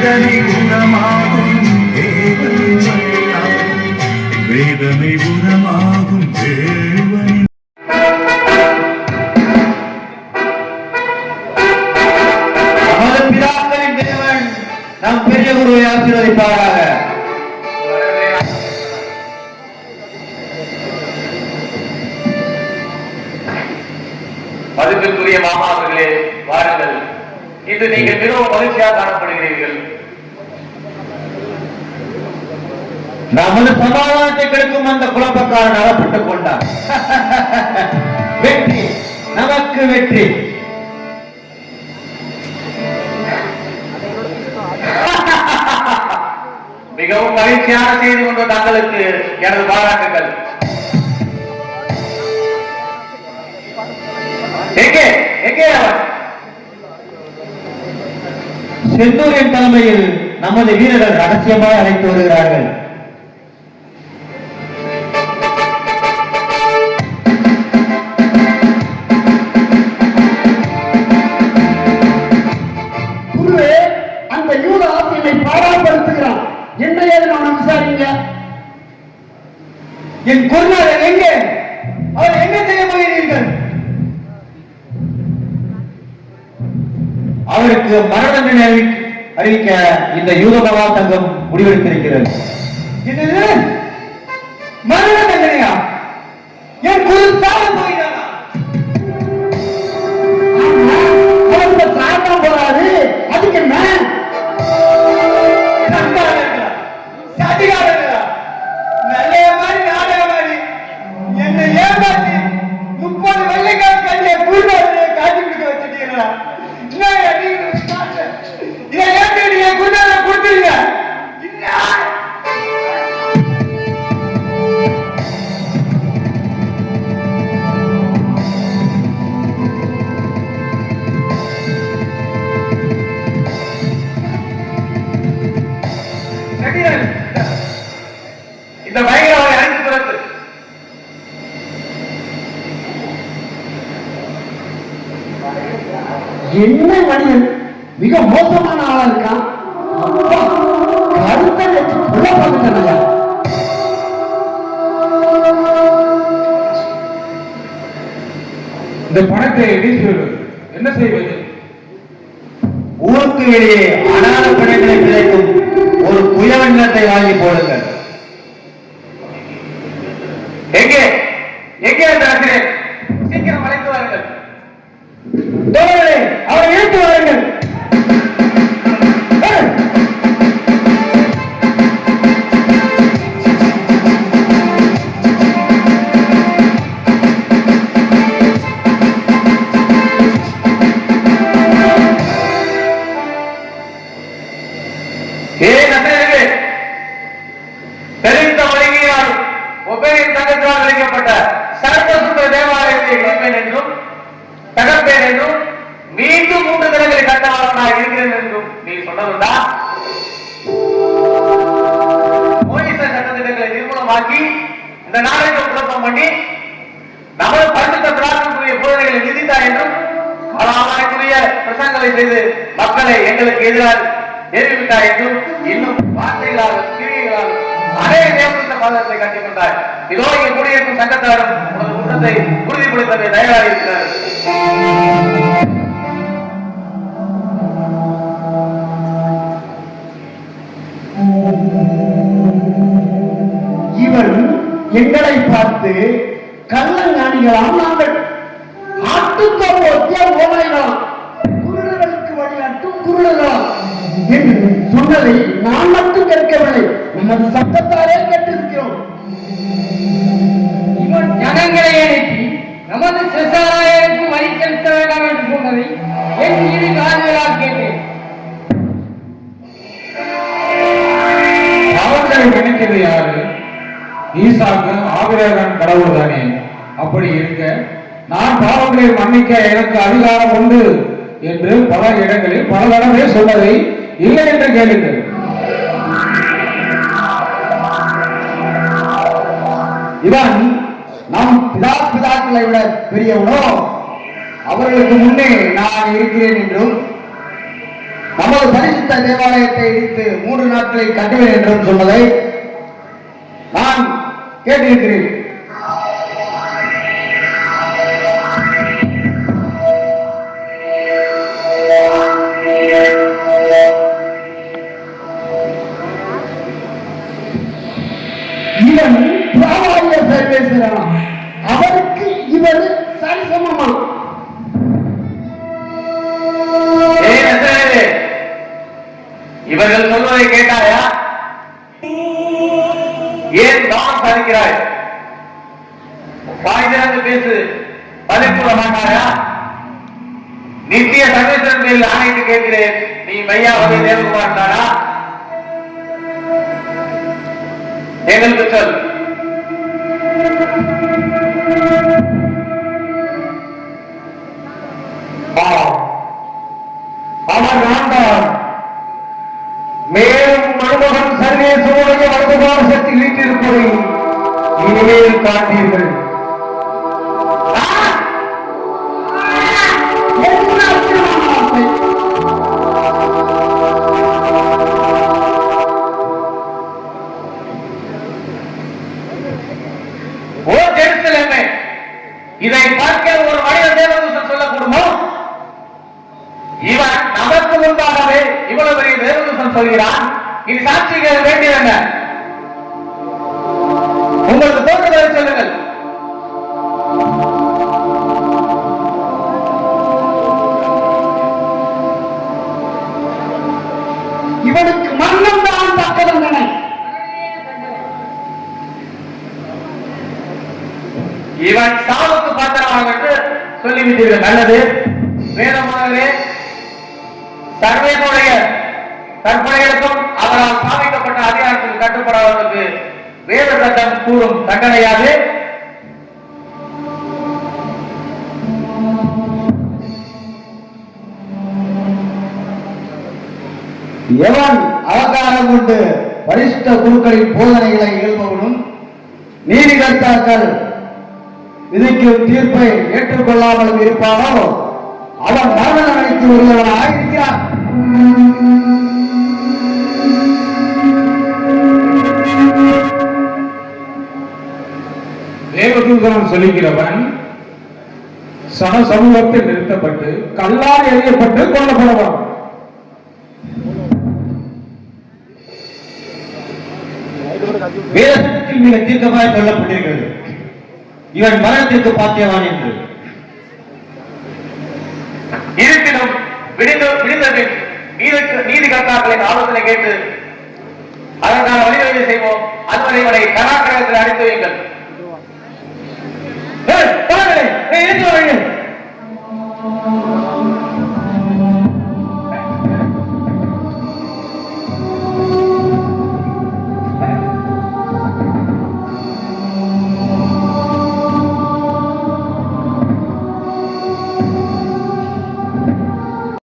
வேதனை உரமாகும் வேதனை உரமாகும் தேவனின் பிதாக்களின் தேவன் நம் பெரிய குருவை ஆசீர்வதிப்பாராக. மதிப்பிற்குரிய மாமா அவர்களே, வாருங்கள். இன்று நீங்கள் மிகவும் மகிழ்ச்சியாக காணப்படுகிறீர்கள். நமது சமாதானத்தை கெடுக்கும் அந்த குழப்பக்காரன் அகப்பட்டுக் கொண்டார். வெற்றி, நமக்கு வெற்றி. மிகவும் மகிழ்ச்சியான செய்தி கொண்டு தங்களுக்கு எனது பாராட்டுகள். எங்கே எங்கே அவர்? செந்தூரின் தலைமையில் நமது வீரர்கள் ரகசியமாக அழைத்து வருகிறார்கள். அந்த யூதாஸ் என்னை பாராப்படுத்துகிறான். என்ன ஏது நான் விசாரிங்க. என் குருநாதர் எங்கே? அவர் என்ன செய்ய போகிறீர்கள்? அவருக்கு மரண தண்டனை அறிவிக்க இந்த யூத மகா சங்கம் முடிவெடுத்திருக்கிறது. மரண தண்டனையா? என் குரு சாக போகிறாரா? சாப்பிட போறாரு. அதுக்கு என்ன நல்ல மாதிரி நாடக மாதிரி என்னை ஏமாற்றி 30 வெள்ளைக்கார கையை குருநாதரை காட்டி பிடிக்க வச்சுட்டீங்களா? இதை ஏற்று என் குருநாதரை கொடுத்துருங்க. இந்த பயங்கரவாதி அழைத்து பிறகு என்ன மனிதன் மிக மோசமான ஆளா இருக்கான். கருத்தை வச்சு புள்ள பார்த்துட்டாங்க. இந்த பணத்தை வீசுவது என்ன செய்வது? ஊருக்கு வெளியே அனாத படைகளை கிடைக்கும் ஒரு குயவண்ணத்தை வாங்கி போடுங்கள். எங்கே எங்கே இருக்கிறேன்? சீக்கிரம் அழைத்து வாருங்கள். தோழர்களே, அவரை இழுத்து வாருங்கள். தெரிந்த வழங்கியால் ஒபேயின் தங்கத்தால் அழைக்கப்பட்ட சர்வசுந்தர தேவாலயத்தை இடிப்பேன் என்றும் தகப்பேன் என்றும் மீண்டும் 3 தினங்களை கட்டவாளனாக இருக்கிறேன் என்றும் நீ சொன்னதுண்டா? மோயிச சட்டத்திட்டங்களை நிர்மூலமாக்கி இந்த நாடக குழப்பம் பண்ணி நமது பரிசுத்த பிரார்த்தனைக்குரிய போதனைகளை விதித்தா என்றும் காலாமாய்க்குரிய பிரசங்களை செய்து மக்களை எங்களுக்கு எதிராக தெரிவித்தார் என்றும் இன்னும் வார்த்தைகளாக கிரியைகளாக அநேக தேவந்த பாதத்தை கட்டிக்கொண்டார். இதோ இங்கே குடியிருக்கும் சங்கத்தாரும் உனது குற்றத்தை உறுதிப்படுத்த தயாராக இருக்கிறார். இவன் எங்களை பார்த்து கள்ளஞானிகளாம், நாங்கள் ஆட்டுக்கோட்டிய ஓலைகளாம், குருடர்களுக்கு வழிகாட்டும் குருடர்களாம் என்று சொன்னதை நான் மட்டும் கேட்கவில்லை, நமது சட்டத்தாரே கேட்டிருக்கிறோம். இவன் ஜனங்களை அனுப்பி நமது செசாராயருக்கு வரி செலுத்த வேண்டாம் என்று சொன்னதை என் மீது காதுகளால் கேட்டேன். பாவங்களை மன்னிக்கிறது யாரு? ஈசாக்கு ஆபிரகாம் கடவுள் தானே. அப்படி இருக்க நான் பாவங்களை மன்னிக்க எனக்கு அதிகாரம் உண்டு என்று பல இடங்களில் பல தடவை சொன்னதை இல்லை என்று கேளுங்கள். இவன் நம் பிதாக்களை விட பெரியவனோ? அவர்களுக்கு முன்னே நான் இருக்கிறேன் என்றும் நமது பரிசுத்த தேவாலயத்தை இடித்து 3 நாட்களில் கட்டுவேன் என்றும் சொன்னதை நான் கேட்டிருக்கிறேன். இவன் பிராமணிய பேசுகிறான். அவருக்கு இவர் சரிசமமா? இவர்கள் சொல்வதை கேட்டாயா? ஏன் தான் சாதிக்கிறாய்? வாய் திறந்து பேசு, பதில் கூற மாட்டாயா? நித்திய சர்வேஸ்வரன் மேல் ஆணையிட்டு கேட்கிறேன், நீ மையாவதை தேவகுமார் தானா? எங்களுக்கு சொல். அவர் நான்தான். மேலும் மருமகன் சர்வேஸ்வருடைய வலதுபார சக்தி வீட்டிருப்பதை இனிமேல் காட்டீர்கள். ஓ ஜெருசலேமே, இதை பார்க்க ஒரு மனித தேவதூதன் சொல்லக்கூடுமோ? இவன் நமக்கு முன்பாகவே இவ்வளவு பெரிய தேவதூதன் சொல்கிறான். இது சாட்சிகள் வேண்டியதென்ன? உங்களுக்கு தோன்றுவதை சொல்லுங்கள். இவனுக்கு மரணம் தான் தக்க தண்டனை. இவன் சாவுக்கு பாத்திரமாக என்று சொல்லிவிட்டீர்கள். நல்லது. வேதமாகவே சர்வேனுடைய கற்பனைகளுக்கும் அவரால் ஸ்தாபிக்கப்பட்ட அதிகாரத்துக்கு கட்டுப்படாதவர்களுக்கு வேத சட்டம் கூறும் தண்டனையாது. எவன் அவதாரம் கொண்டு வரிஷ்ட குருக்களின் போதனைகளை இயல்பவனும் நீதிகர்த்தாக்கள் விதிக்கும் தீர்ப்பை ஏற்றுக்கொள்ளாமல் இருப்பானோ அவன் மரண தண்டனைக்கு உரியவனாக இருக்கிறான். தேவதூதன் சொல்லுகிறவன் சம சமூகத்தில் நிறுத்தப்பட்டு கல்லால் எறியப்பட்டு கொல்லப்படுவான். வேதத்தில் மிக தீர்க்கமாய் சொல்லப்பட்டிருக்கிறது, இவன் மரணத்திற்கு பாத்தியவான் என்று. இருப்பினும் விடுந்தபின் நீதி கர்த்தாக்களின் ஆலோசனை கேட்டு அதற்கான வழிவகை செய்வோம். அதுவரை இவனை கலாக்கிரகத்தில் அடைத்து வையுங்கள். ஏய், பாருங்களேன், ஏய், எதுக்கு வரீங்க?